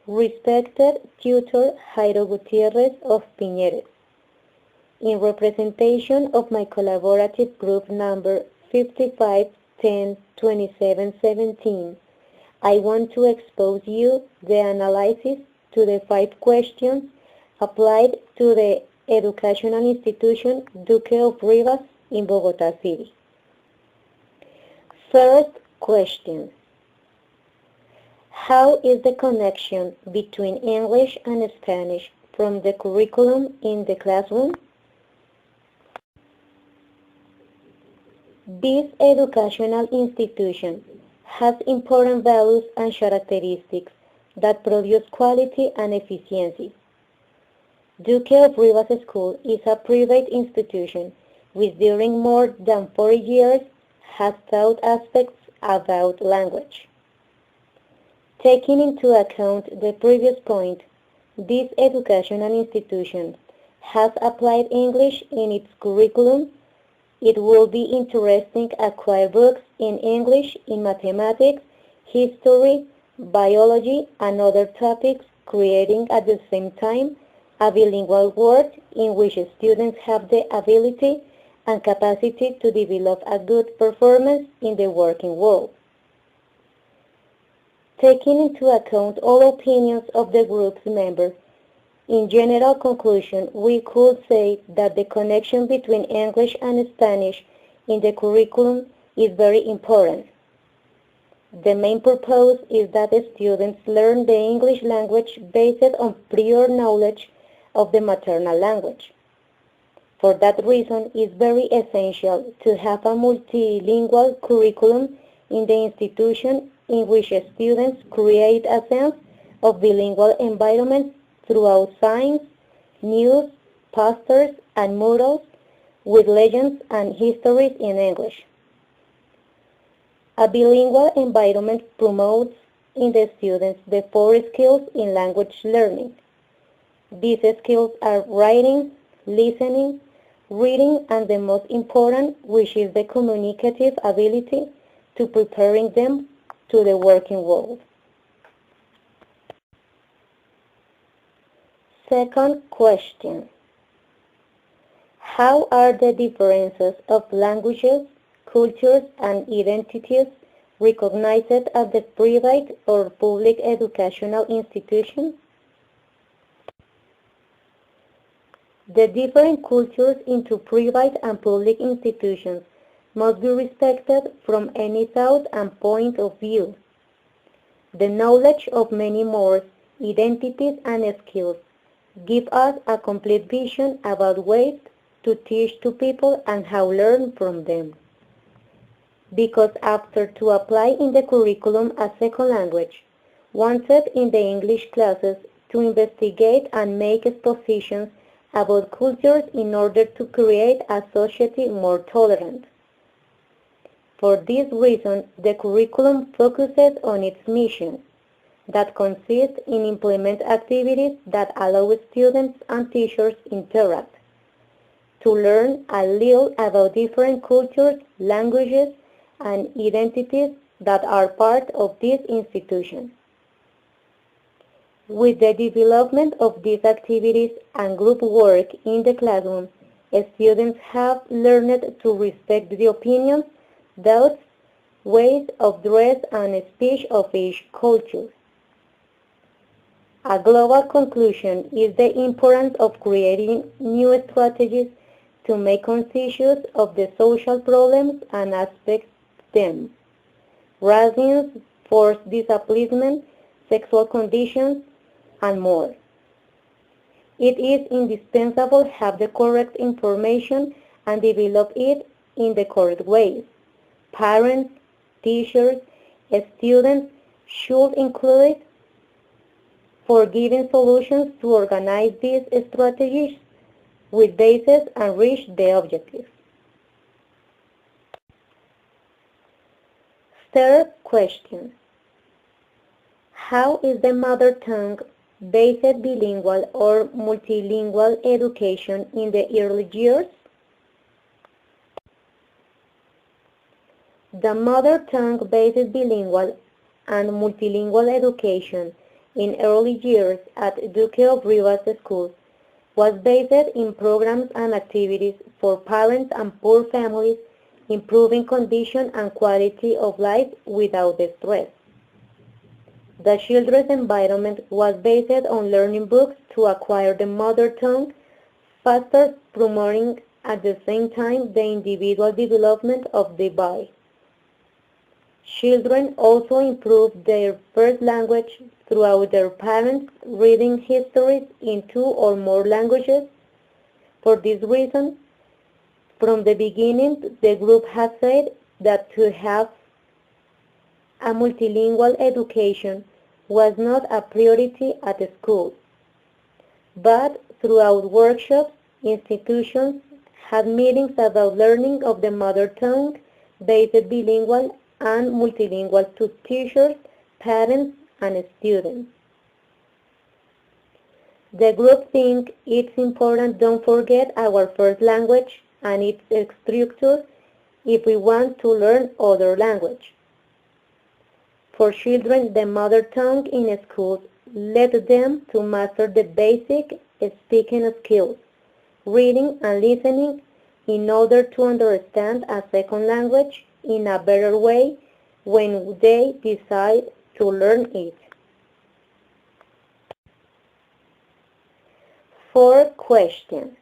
Respected tutor Jairo Gutierrez of Piñeres, in representation of my collaborative group number 55102717, I want to expose you the analysis to the 5 questions applied to the educational institution Duque of Rivas in Bogotá City. First question. How is the connection between English and Spanish from the curriculum in the classroom? This educational institution has important values and characteristics that produce quality and efficiency. Duque of Rivas School is a private institution which during more than 40 years has taught aspects about language. Taking into account the previous point, this educational institution has applied English in its curriculum. It will be interesting to acquire books in English in mathematics, history, biology, and other topics, creating at the same time a bilingual world in which students have the ability and capacity to develop a good performance in the working world. Taking into account all opinions of the group's members, in general conclusion, we could say that the connection between English and Spanish in the curriculum is very important. The main purpose is that the students learn the English language based on prior knowledge of the maternal language. For that reason, it is very essential to have a multilingual curriculum in the institution in which students create a sense of bilingual environment throughout science, news, posters, and murals with legends and histories in English. A bilingual environment promotes in the students the 4 skills in language learning. These skills are writing, listening, reading, and the most important, which is the communicative ability to preparing them to the working world. Second question. How are the differences of languages, cultures, and identities recognized at the private or public educational institution? The different cultures into private and public institutions must be respected from any thought and point of view. The knowledge of many more identities and skills give us a complete vision about ways to teach to people and how learn from them. Because after to apply in the curriculum a second language, wanted in the English classes to investigate and make expositions about cultures in order to create a society more tolerant. For this reason, the curriculum focuses on its mission, that consists in implement activities that allow students and teachers interact, to learn a little about different cultures, languages, and identities that are part of this institution. With the development of these activities and group work in the classroom, students have learned to respect the opinions, thoughts, ways of dress and speech of each culture. A global conclusion is the importance of creating new strategies to make conscious of the social problems and aspects them. Racism, forced displacement, sexual conditions, and more. It is indispensable to have the correct information and develop it in the correct ways. Parents, teachers, students should include it for giving solutions to organize these strategies with bases and reach the objectives. Third question. How is the mother tongue-based bilingual or multilingual education in the early years? The mother tongue-based bilingual and multilingual education in early years at Duque of Rivas School was based in programs and activities for parents and poor families, improving condition and quality of life without the stress. The children's environment was based on learning books to acquire the mother tongue faster, promoting at the same time the individual development of the body. Children also improved their first language throughout their parents reading histories in 2 or more languages. For this reason, from the beginning, the group has said that to have a multilingual education was not a priority at the school, but throughout workshops, institutions had meetings about learning of the mother tongue, based bilingual and multilingual to teachers, parents, and students. The group thinks it's important don't forget our first language and its structure if we want to learn other language. For children, the mother tongue in schools led them to master the basic speaking skills, reading and listening, in order to understand a second language in a better way when they decide to learn it. 4th question.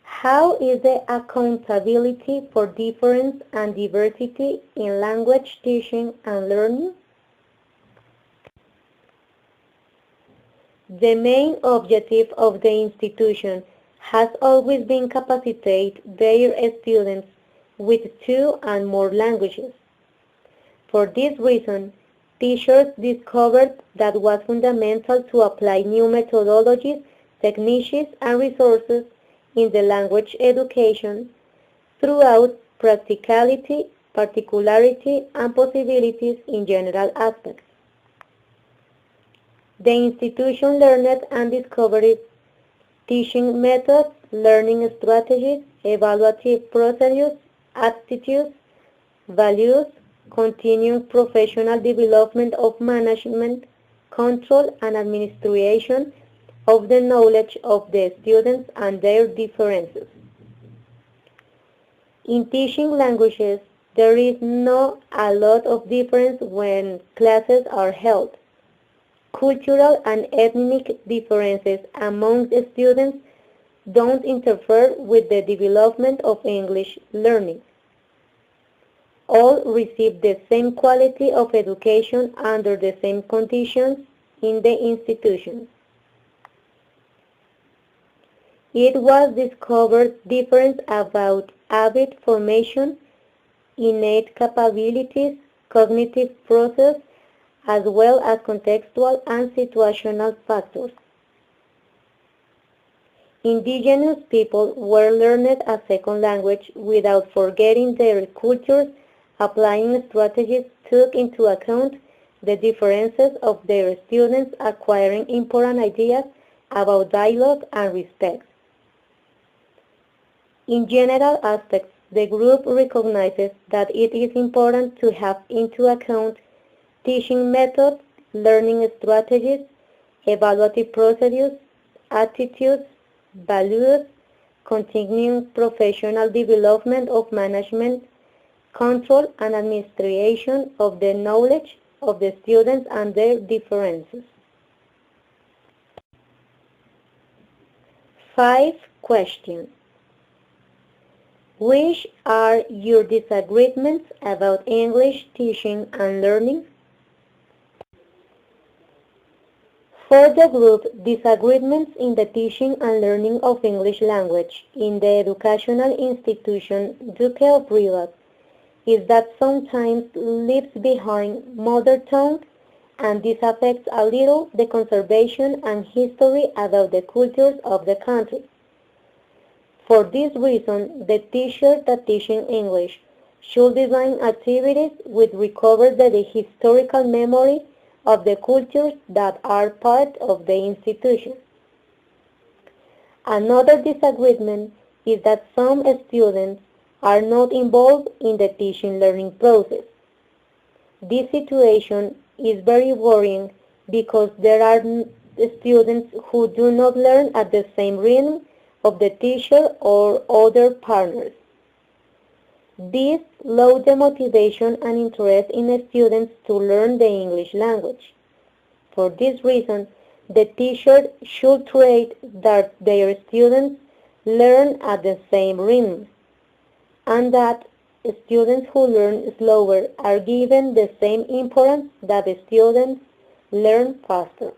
How is the accountability for difference and diversity in language teaching and learning? The main objective of the institution has always been capacitate their students with 2 and more languages. For this reason, teachers discovered that was fundamental to apply new methodologies, techniques, and resources in the language education throughout practicality, particularity, and possibilities in general aspects. The institution learned and discovered teaching methods, learning strategies, evaluative procedures, attitudes, values, continuing professional development of management, control, and administration of the knowledge of the students and their differences. In teaching languages, there is not a lot of difference when classes are held. Cultural and ethnic differences among the students don't interfere with the development of English learning. All receive the same quality of education under the same conditions in the institution. It was discovered difference about habit formation, innate capabilities, cognitive process, as well as contextual and situational factors. Indigenous people were learned a second language without forgetting their cultures. Applying strategies took into account the differences of their students, acquiring important ideas about dialogue and respect. In general aspects, the group recognizes that it is important to have into account teaching methods, learning strategies, evaluative procedures, attitudes, values, continuing professional development of management, control, and administration of the knowledge of the students and their differences. 5 questions. Which are your disagreements about English teaching and learning? For the group, disagreements in the teaching and learning of English language in the educational institution Duque of Rivas is that sometimes leaves behind mother tongue, and this affects a little the conservation and history about the cultures of the country. For this reason, the teacher that teaching English should design activities which recover the historical memory of the cultures that are part of the institution. Another disagreement is that some students are not involved in the teaching learning process. This situation is very worrying because there are students who do not learn at the same rhythm of the teacher or other partners. This lowers the motivation and interest in students to learn the English language. For this reason, the teacher should try that their students learn at the same rhythm, and that students who learn slower are given the same importance that the students learn faster.